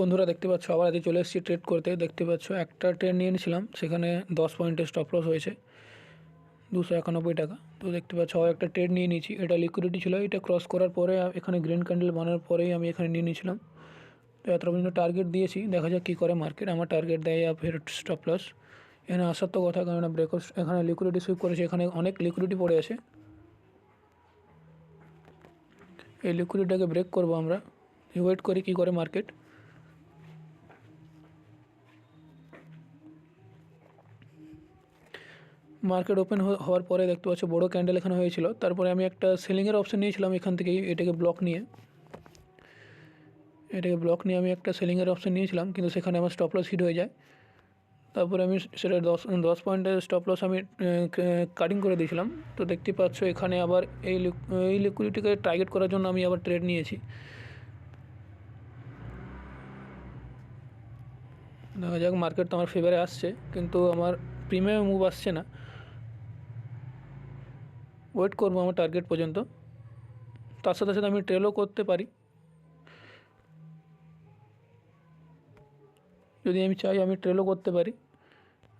বন্ধুরা দেখতে পাচ্ছ আবার আজকে চলে এসেছি ট্রেড করতে। দেখতে পাচ্ছ একটা ট্রেড নিয়ে নিয়েছিলাম, সেখানে 10 পয়েন্টের স্টপ লস হয়েছে 291 টাকা। তো দেখতে পাচ্ছ আবার একটা ট্রেড নিয়ে নিয়েছি, এটা লিকুইডিটি ছিল, এটা ক্রস করার পরে এখানে গ্রিন ক্যান্ডেল বানানোর পরেই আমি এখানে নিয়ে নিয়েছিলাম। তো এত পর্যন্ত টার্গেট দিয়েছি, দেখা যাক কী করে মার্কেট। আমার টার্গেট দেয় ফের স্টপ লস। এখানে আসার তো কথা, কারণ ব্রেকআউট এখানে লিকুইডিটি সুইপ করেছে, এখানে অনেক লিকুইডিটি পড়ে আছে। এই লিকুইডিটিটাকে ব্রেক করবো আমরা, ওয়েট করি কী করে মার্কেট। মার্কেট ওপেন হওয়ার পরে দেখতে পাচ্ছ বড়ো ক্যান্ডেল এখানে হয়েছিল, তারপরে আমি একটা সেলিংয়ের অপশন নিয়েছিলাম এখান থেকেই, এটাকে ব্লক নিয়ে আমি একটা সেলিংয়ের অপশন নিয়েছিলাম, কিন্তু সেখানে আমার স্টপ লস হিট হয়ে যায়। তারপরে আমি সেটা 10 পয়েন্টের স্টপ লস আমি কাটিং করে দিয়েছিলাম। তো দেখতে পাচ্ছ এখানে আবার এই লিকুইডিটিকে টার্গেট করার জন্য আমি আবার ট্রেড নিয়েছি। দেখা যাক, মার্কেট তো আমার ফেভারে আসছে, কিন্তু আমার প্রিমিয়াম মুভ আসছে না। ওয়েট করবো আমার টার্গেট পর্যন্ত। তার সাথে সাথে আমি ট্রেলও করতে পারি, যদি আমি চাই আমি ট্রেলও করতে পারি,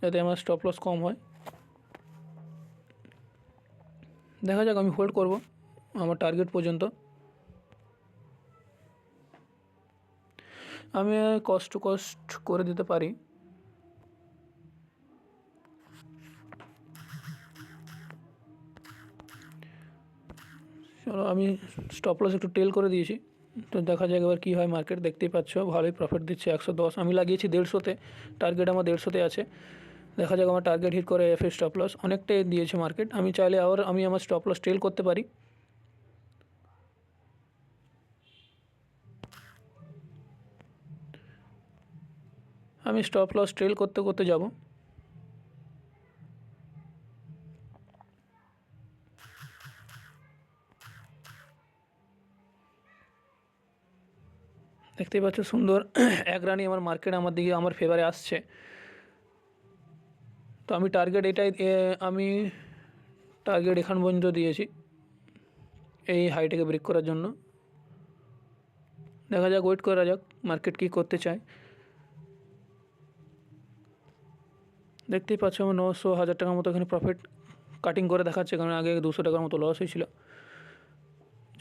যাতে আমার স্টপ লস কম হয়। দেখা যাক, আমি হোল্ড করব আমার টার্গেট পর্যন্ত। আমি কস্ট টু কস্ট করে দিতে পারি। চলো, আমি স্টপ লস একটু টেল করে দিয়েছি। তো দেখা যাক এবার কী হয় মার্কেট। দেখতেই পাচ্ছ ভালোই প্রফিট দিচ্ছে 110, আমি লাগিয়েছি 150-তে, টার্গেট আমার 150-তে আছে। দেখা যাক আমার টার্গেট হিট করে এফএ স্টপ লস অনেকটাই দিয়েছে মার্কেট। আমি চাইলে আবার আমি আমার স্টপ লস টেল করতে পারি। আমি স্টপ লস ট্রেল করতে করতে যাব। দেখতেই পাচ্ছ সুন্দর এক রানি আমার মার্কেট আমার দিকে আমার ফেভারে আসছে। তো আমি টার্গেট আমি টার্গেট এখান পর্যন্ত দিয়েছি এই হাইটাকে ব্রেক করার জন্য। দেখা যাক, ওয়েট করা যাক মার্কেট কী করতে চায়। দেখতেই পাচ্ছ আমার 900-1000 টাকার মতো এখানে প্রফিট কাটিং করে দেখাচ্ছে, কারণ আগে 200 টাকার মতো লস হয়েছিল।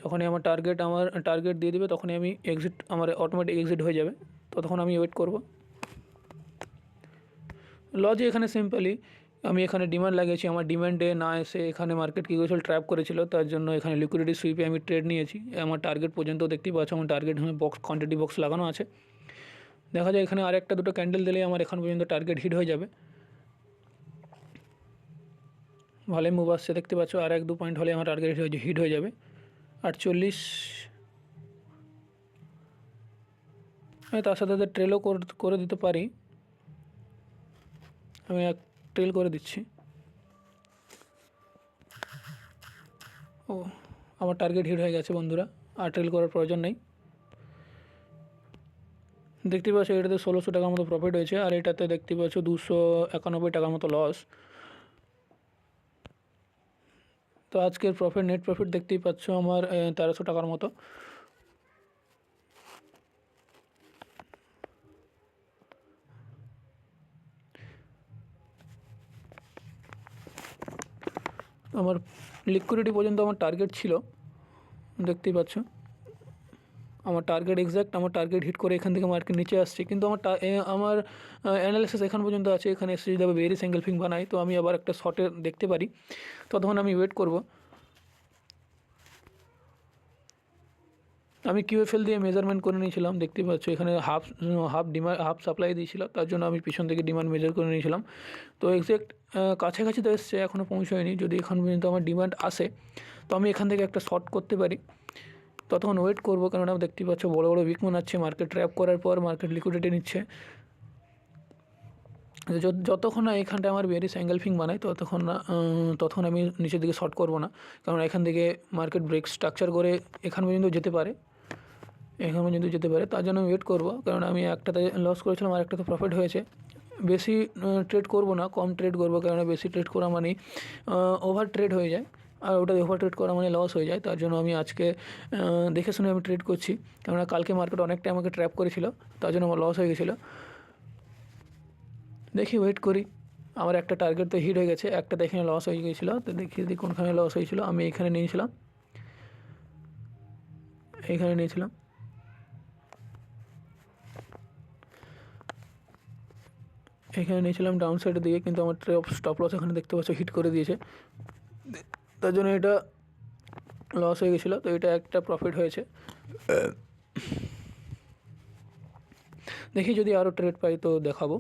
যখনই আমার টার্গেট দিয়ে দেবে, তখনই আমি আমার অটোমেটিক এক্সিট হয়ে যাবে। ততক্ষণ আমি ওয়েট করব। লজে এখানে সিম্পলি আমি এখানে ডিমান্ড লাগিয়েছি, আমার ডিমান্ডে না এসে এখানে মার্কেট কী করেছিল, ট্র্যাপ করেছিল, তার জন্য এখানে লিকুইডিটি সুইপে আমি ট্রেড নিয়েছি। আমার টার্গেট পর্যন্ত দেখতেই পাচ্ছ, আমার টার্গেট বক্স কোয়ান্টিটি বক্স লাগানো আছে। দেখা যায় এখানে আর একটা দুটো ক্যান্ডেল দিলেই আমার এখান পর্যন্ত টার্গেট হিট হয়ে যাবে। ভালোই মুভ আসছে, দেখতে পাচ্ছ আর 1-2 পয়েন্ট হলে আমার টার্গেট হিট হয়ে যাবে। 48, আমি তার সাথে ট্রেলও করে দিতে পারি। আমি এক ট্রেল করে দিচ্ছি। ও, আমার টার্গেট হিট হয়ে গেছে বন্ধুরা, আর ট্রেল করার প্রয়োজন নেই। দেখতে পাচ্ছ এটাতে 1600 টাকার মতো প্রফিট হয়েছে, আর এটাতে দেখতে পাচ্ছ 291 টাকার মতো লস। তো আজকের নেট প্রফিট দেখতেই পাচ্ছ আমার 1300 টাকার মতো। আমার লিকুইডিটি পর্যন্ত আমার টার্গেট ছিল, দেখতেই পাচ্ছ আমার টার্গেট এক্স্যাক্ট, আমার টার্গেট হিট করে এখান থেকে মার্কেট নিচে আসছে, কিন্তু আমার অ্যানালিসিস এখান পর্যন্ত আছে। এখানে এসে যদি বেরি সিঙ্গেল ফিং বানাই, তো আমি আবার একটা শর্টে দেখতে পারি, ততক্ষণ আমি ওয়েট করব। আমি কিউএফএল দিয়ে মেজারমেন্ট করে নিয়েছিলাম, দেখতে পাচ্ছ এখানে হাফ সাপ্লাই দিয়েছিল, তার জন্য আমি পিছন থেকে ডিমান্ড মেজার করে নিয়েছিলাম। তো এক্স্যাক্ট কাছাকাছি তো এসছে, এখনও পৌঁছয়নি। যদি এখান পর্যন্ত আমার ডিমান্ড আসে, তো আমি এখান থেকে একটা শর্ট করতে পারি। ততক্ষণ ওয়েট করবো, কেননা দেখতে পাচ্ছ বড় বড় উইক বানাচ্ছে, মার্কেট ট্র্যাপ করার পর মার্কেট লিকুইডিটি নিচ্ছে। যতক্ষণ না এখানটা আমার বেরি সিঙ্গেল ফিং বানাই, ততক্ষণ আমি নিচের দিকে শর্ট করবো না, কারণ এখান থেকে মার্কেট ব্রেক স্ট্রাকচার করে এখান পর্যন্ত যেতে পারে, তার জন্য আমি ওয়েট করবো। কারণ আমি একটাতে লস করেছিলাম, আর একটাতে প্রফিট হয়েছে। বেশি ট্রেড করব না, কম ট্রেড করবো, কারণ বেশি ট্রেড করা মানেই ওভার ট্রেড হয়ে যায়। আর ওটা ওভার ট্রেড করা মানে লস হয়ে যায়। তার জন্য আমি আজকে দেখে শুনে আমি ট্রেড করছি, কেননা কালকে মার্কেট অনেকটা আমাকে ট্র্যাপ করেছিল, তার জন্য আমার লস হয়ে গেছিলো। দেখি ওয়েট করি, আমার একটা টার্গেট তো হিট হয়ে গেছে, একটা দেখে লস হয়ে গিয়েছিলো, তো দেখি যদি কোনখানে লস হয়েছিল। আমি এখানে নিয়েছিলাম, এইখানে নিয়েছিলাম, এখানে নিয়েছিলাম ডাউন সাইডের দিকে, কিন্তু আমার স্টপ লস এখানে দেখতে পাচ্ছ হিট করে দিয়েছে, তার জন্য এটা লস হয়ে গেছিলো। তো এটা একটা প্রফিট হয়েছে। দেখি যদি আরও ট্রেড পাই তো দেখাবো।